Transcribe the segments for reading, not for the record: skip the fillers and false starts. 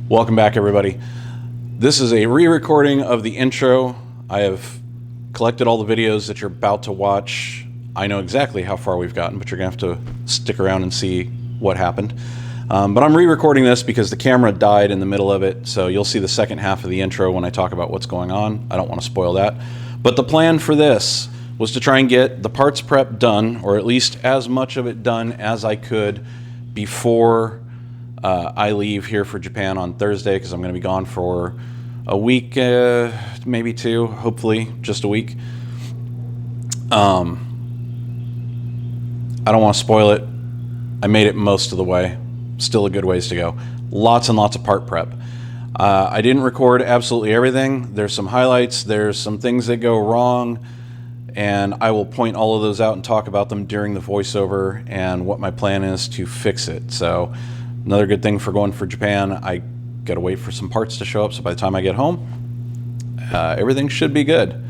Welcome back, everybody. This is a re-recording of the intro. I have collected all the videos that you're about to watch. I know exactly how far we've gotten, but you're gonna have to stick around and see what happened. But I'm re-recording this because the camera died in the middle of it, so you'll see the second half of the intro when I talk about what's going on. I don't want to spoil that. But the plan for this was to try and get the parts prep done, or at least as much of it done as I could before I leave here for Japan on Thursday, because I'm going to be gone for a week, maybe two, hopefully just a week. I don't want to spoil it. I made it most of the way. Still a good ways to go. Lots and lots of part prep. I didn't record absolutely everything. There's some highlights. There's some things that go wrong. And I will point all of those out and talk about them during the voiceover and what my plan is to fix it. So another good thing for going for Japan, I got to wait for some parts to show up. So by the time I get home, everything should be good.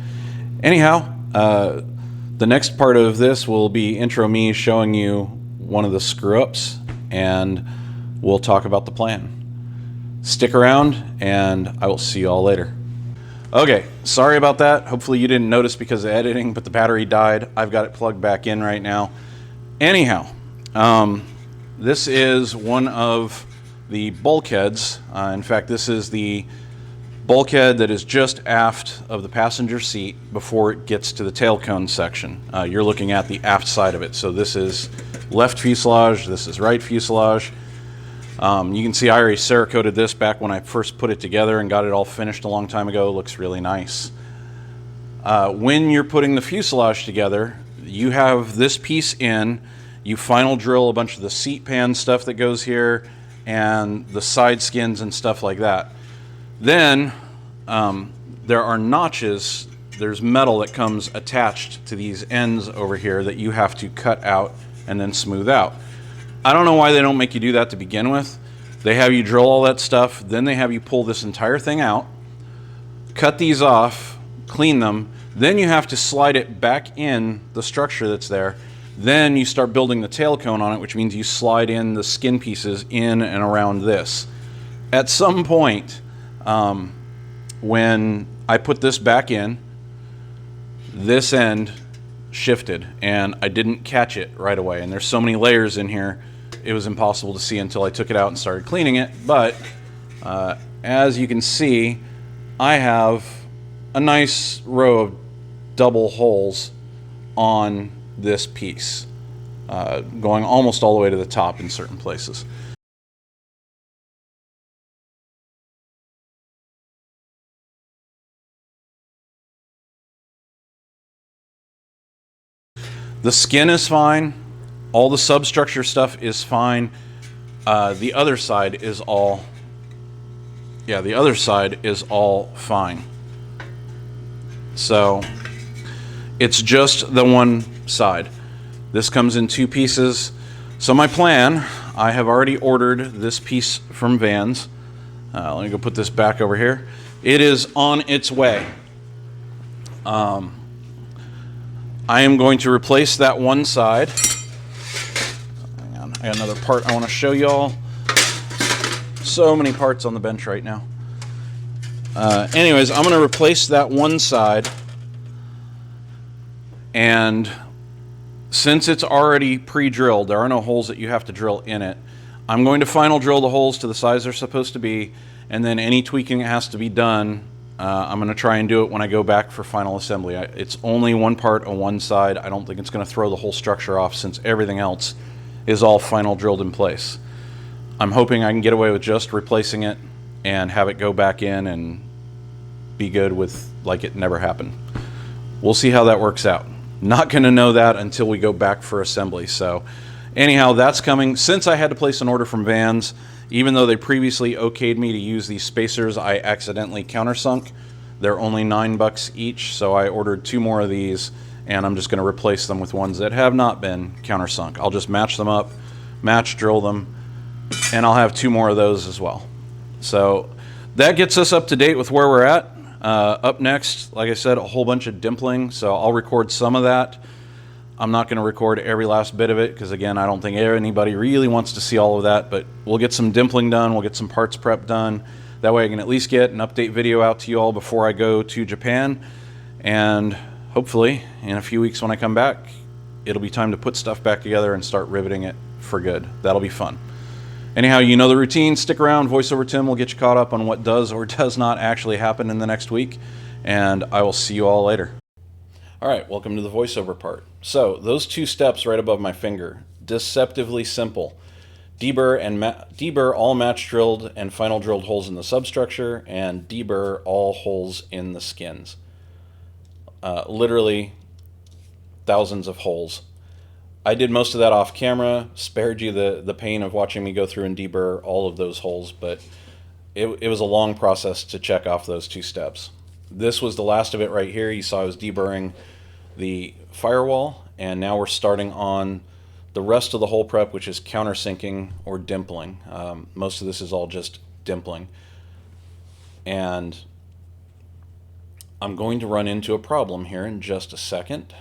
Anyhow, the next part of this will be intro me showing you one of the screw-ups, and we'll talk about the plan. Stick around, and I will see you all later. Okay, sorry about that. Hopefully you didn't notice because of editing, but the battery died. I've got it plugged back in right now. Anyhow, this is one of the bulkheads. In fact, this is the bulkhead that is just aft of the passenger seat before it gets to the tail cone section. You're looking at the aft side of it. So this is left fuselage, this is right fuselage. You can see I already Cerakoted this back when I first put it together and got it all finished a long time ago. It looks really nice. When you're putting the fuselage together, you have this piece in, you final drill a bunch of the seat pan stuff that goes here and the side skins and stuff like that. Then there are notches, there's metal that comes attached to these ends over here that you have to cut out and then smooth out. I don't know why they don't make you do that to begin with. They have you drill all that stuff, then they have you pull this entire thing out, cut these off, clean them, then you have to slide it back in the structure that's there. Then you start building the tail cone on it, which means you slide in the skin pieces in and around this. At some point, when I put this back in, this end shifted and I didn't catch it right away. And there's so many layers in here, it was impossible to see until I took it out and started cleaning it. But as you can see, I have a nice row of double holes on this piece, going almost all the way to the top in certain places. The skin is fine. All the substructure stuff is fine. The other side is all, the other side is all fine. So it's just the one side. This comes in two pieces. So my plan, I have already ordered this piece from Vans. Let me go put this back over here. It is on its way. I am going to replace that one side. Hang on, I got another part I want to show y'all. So many parts on the bench right now. Anyways, I'm going to replace that one side. And since it's already pre-drilled, there are no holes that you have to drill in it. I'm going to final drill the holes to the size they're supposed to be, and then any tweaking that has to be done, I'm going to try and do it when I go back for final assembly. It's only one part on one side. I don't think it's going to throw the whole structure off since everything else is all final drilled in place. I'm hoping I can get away with just replacing it and have it go back in and be good with like it never happened. We'll see how that works out. Not going to know that until we go back for assembly. So anyhow, that's coming. Since I had to place an order from Vans, even though they previously okayed me to use these spacers, I accidentally countersunk. They're only $9 each, so I ordered two more of these, and I'm just going to replace them with ones that have not been countersunk. I'll just match them up, match drill them, and I'll have two more of those as well. So that gets us up to date with where we're at. Up next, like I said, a whole bunch of dimpling, so I'll record some of that. I'm not going to record every last bit of it because, again, I don't think anybody really wants to see all of that, but we'll get some dimpling done, we'll get some parts prep done. That way I can at least get an update video out to you all before I go to Japan, and hopefully in a few weeks when I come back, it'll be time to put stuff back together and start riveting it for good. That'll be fun. Anyhow, you know the routine. Stick around. VoiceOver Tim will get you caught up on what does or does not actually happen in the next week, and I will see you all later. All right, welcome to the voiceover part. So those 2 steps right above my finger, deceptively simple. Deburr all match drilled and final drilled holes in the substructure, and deburr all holes in the skins. Literally thousands of holes. I did most of that off camera, spared you the pain of watching me go through and deburr all of those holes, but it was a long process to check off those 2 steps. This was the last of it right here. You saw I was deburring the firewall, and now we're starting on the rest of the hole prep, which is countersinking or dimpling. Most of this is all just dimpling. And I'm going to run into a problem here in just a second.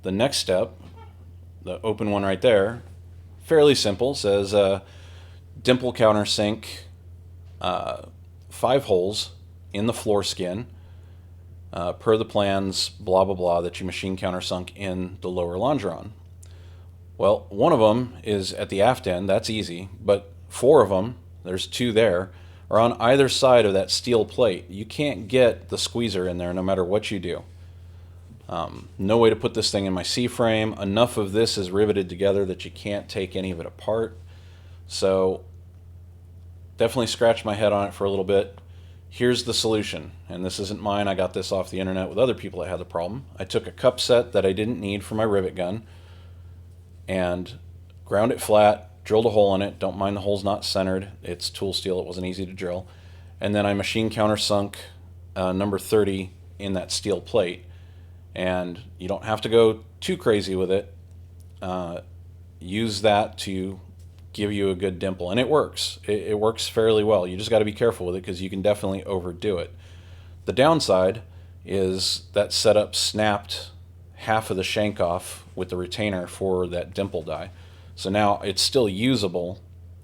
The next step, the open one right there, fairly simple, says dimple countersink 5 holes in the floor skin per the plans, blah, blah, blah, that you machine countersunk in the lower longeron. Well, one of them is at the aft end, that's easy, but 4 of them, there's 2 there, are on either side of that steel plate. You can't get the squeezer in there no matter what you do. No way to put this thing in my C-frame. Enough of this is riveted together that you can't take any of it apart. So definitely scratched my head on it for a little bit. Here's the solution, and this isn't mine. I got this off the internet with other people that had the problem. I took a cup set that I didn't need for my rivet gun and ground it flat, drilled a hole in it. Don't mind the holes not centered. It's tool steel. It wasn't easy to drill. And then I machine countersunk number 30 in that steel plate. And you don't have to go too crazy with it. Use that to give you a good dimple, and it works. It works fairly well. You just got to be careful with it because you can definitely overdo it. The downside is that setup snapped half of the shank off with the retainer for that dimple die. So now it's still usable.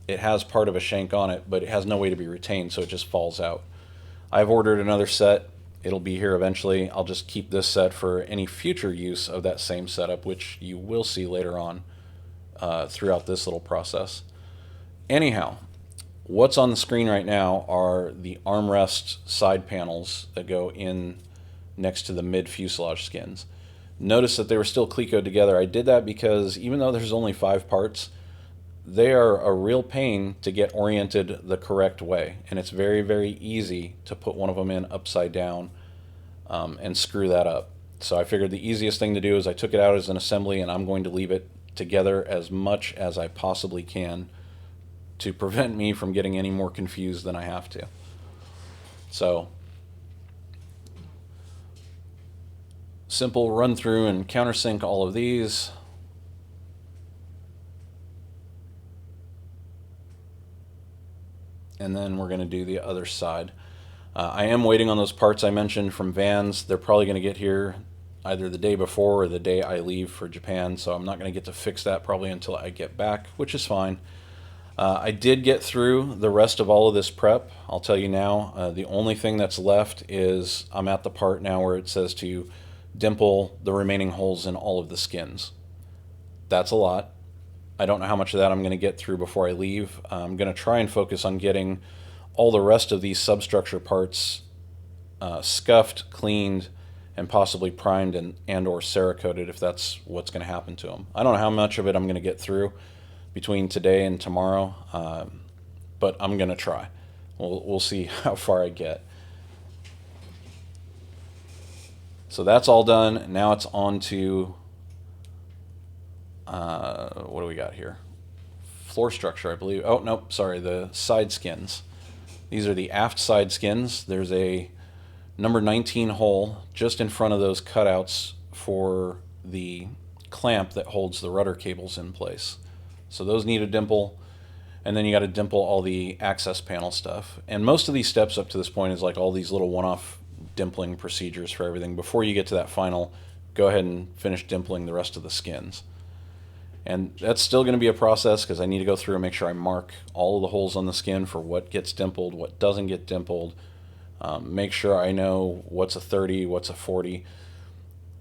It has part of a shank on it, but it has no way to be retained, so it just falls out. I've ordered another set. It'll be here eventually. I'll just keep this set for any future use of that same setup, which you will see later on throughout this little process. Anyhow, what's on the screen right now are the armrest side panels that go in next to the mid fuselage skins. Notice that they were still clecoed together. I did that because even though there's only 5 parts, they are a real pain to get oriented the correct way, and it's very, very easy to put one of them in upside down and screw that up. So I figured the easiest thing to do is I took it out as an assembly, and I'm going to leave it together as much as I possibly can to prevent me from getting any more confused than I have to. So simple run through and countersink all of these. And then we're going to do the other side. I am waiting on those parts I mentioned from Vans. They're probably going to get here either the day before or the day I leave for Japan, so I'm not going to get to fix that probably until I get back, which is fine. I did get through the rest of all of this prep. I'll tell you now, the only thing that's left is I'm at the part now where it says to dimple the remaining holes in all of the skins. That's a lot. I don't know how much of that I'm going to get through before I leave. I'm going to try and focus on getting all the rest of these substructure parts scuffed, cleaned, and possibly primed and or Cerakoted if that's what's going to happen to them. I don't know how much of it I'm going to get through between today and tomorrow, but I'm going to try. We'll see how far I get. So that's all done. Now it's on to, what do we got here? Floor structure, I believe. Oh, nope, sorry, the side skins. These are the aft side skins. There's a number 19 hole just in front of those cutouts for the clamp that holds the rudder cables in place. So those need a dimple, and then you got to dimple all the access panel stuff. And most of these steps up to this point is like all these little one-off dimpling procedures for everything before you get to that final go ahead and finish dimpling the rest of the skins. And that's still going to be a process because I need to go through and make sure I mark all of the holes on the skin for what gets dimpled, what doesn't get dimpled. Make sure I know what's a 30, what's a 40.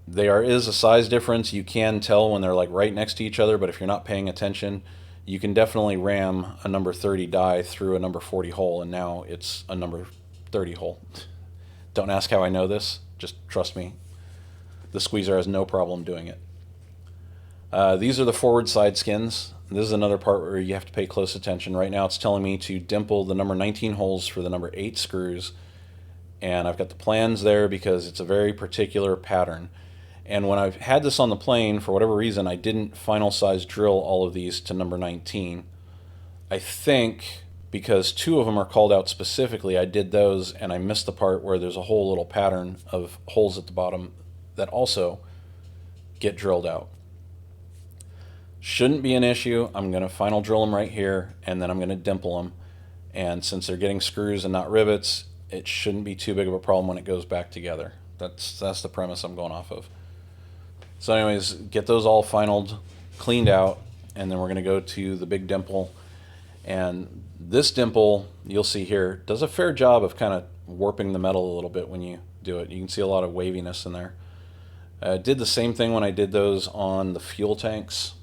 There is a size difference. You can tell when they're like right next to each other, but if you're not paying attention, you can definitely ram a number 30 die through a number 40 hole, and now it's a number 30 hole. Don't ask how I know this, just trust me. The squeezer has no problem doing it. These are the forward side skins. This is another part where you have to pay close attention. Right now it's telling me to dimple the number 19 holes for the number 8 screws, and I've got the plans there because it's a very particular pattern. And when I've had this on the plane, for whatever reason, I didn't final size drill all of these to number 19. I think because 2 of them are called out specifically, I did those, and I missed the part where there's a whole little pattern of holes at the bottom that also get drilled out. Shouldn't be an issue. I'm going to final drill them right here, and then I'm going to dimple them. And since they're getting screws and not rivets, it shouldn't be too big of a problem when it goes back together. That's the premise I'm going off of. So anyways, get those all finaled, cleaned out, and then we're going to go to the big dimple. And this dimple, you'll see here, does a fair job of kind of warping the metal a little bit when you do it. You can see a lot of waviness in there. Did the same thing when I did those on the fuel tanks.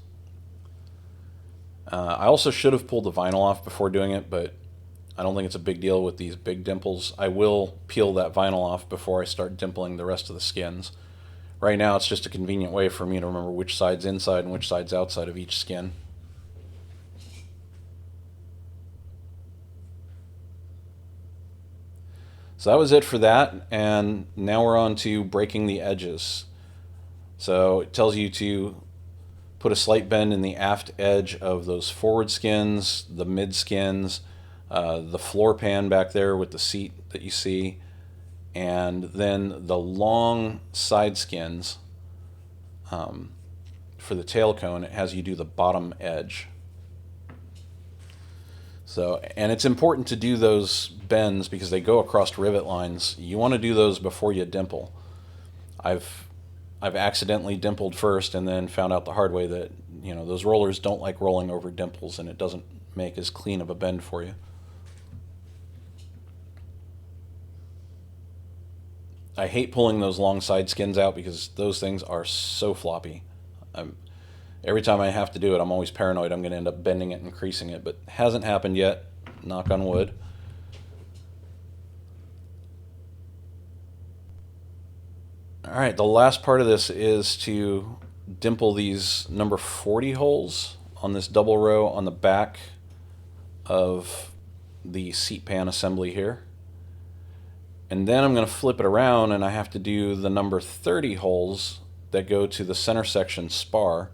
I also should have pulled the vinyl off before doing it, but I don't think it's a big deal with these big dimples. I will peel that vinyl off before I start dimpling the rest of the skins. Right now it's just a convenient way for me to remember which side's inside and which side's outside of each skin. So that was it for that, and now we're on to breaking the edges. So it tells you to put a slight bend in the aft edge of those forward skins, the mid skins, the floor pan back there with the seat that you see, and then the long side skins for the tail cone. It has you do the bottom edge. So, and it's important to do those bends because they go across rivet lines. You want to do those before you dimple. I've accidentally dimpled first and then found out the hard way that, you know, those rollers don't like rolling over dimples, and it doesn't make as clean of a bend for you. I hate pulling those long side skins out because those things are so floppy. Every time I have to do it, I'm always paranoid I'm going to end up bending it and creasing it, but it hasn't happened yet, knock on wood. Alright, the last part of this is to dimple these number 40 holes on this double row on the back of the seat pan assembly here. And then I'm going to flip it around and I have to do the number 30 holes that go to the center section spar.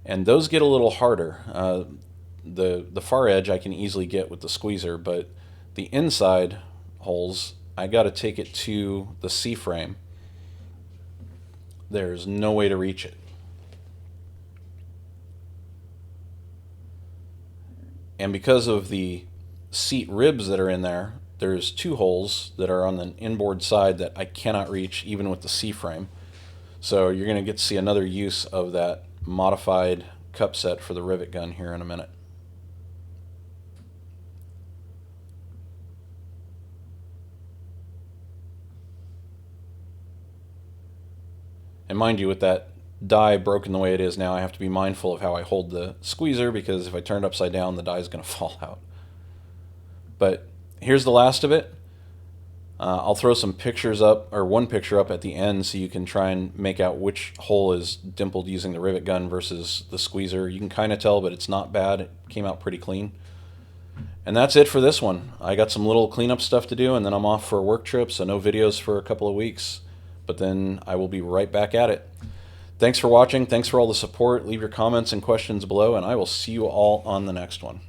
And those get a little harder. The far edge I can easily get with the squeezer, but the inside holes, I got to take it to the C-frame. There's no way to reach it. And because of the seat ribs that are in there, there's 2 holes that are on the inboard side that I cannot reach even with the C-frame. So you're going to get to see another use of that modified cup set for the rivet gun here in a minute. And mind you, with that die broken the way it is now, I have to be mindful of how I hold the squeezer, because if I turn it upside down, the die is going to fall out. But here's the last of it. I'll throw some pictures up, or one picture up at the end, so you can try and make out which hole is dimpled using the rivet gun versus the squeezer. You can kind of tell, but it's not bad. It came out pretty clean. And that's it for this one. I got some little cleanup stuff to do, and then I'm off for a work trip, so no videos for a couple of weeks. But then I will be right back at it. Thanks for watching. Thanks for all the support. Leave your comments and questions below, and I will see you all on the next one.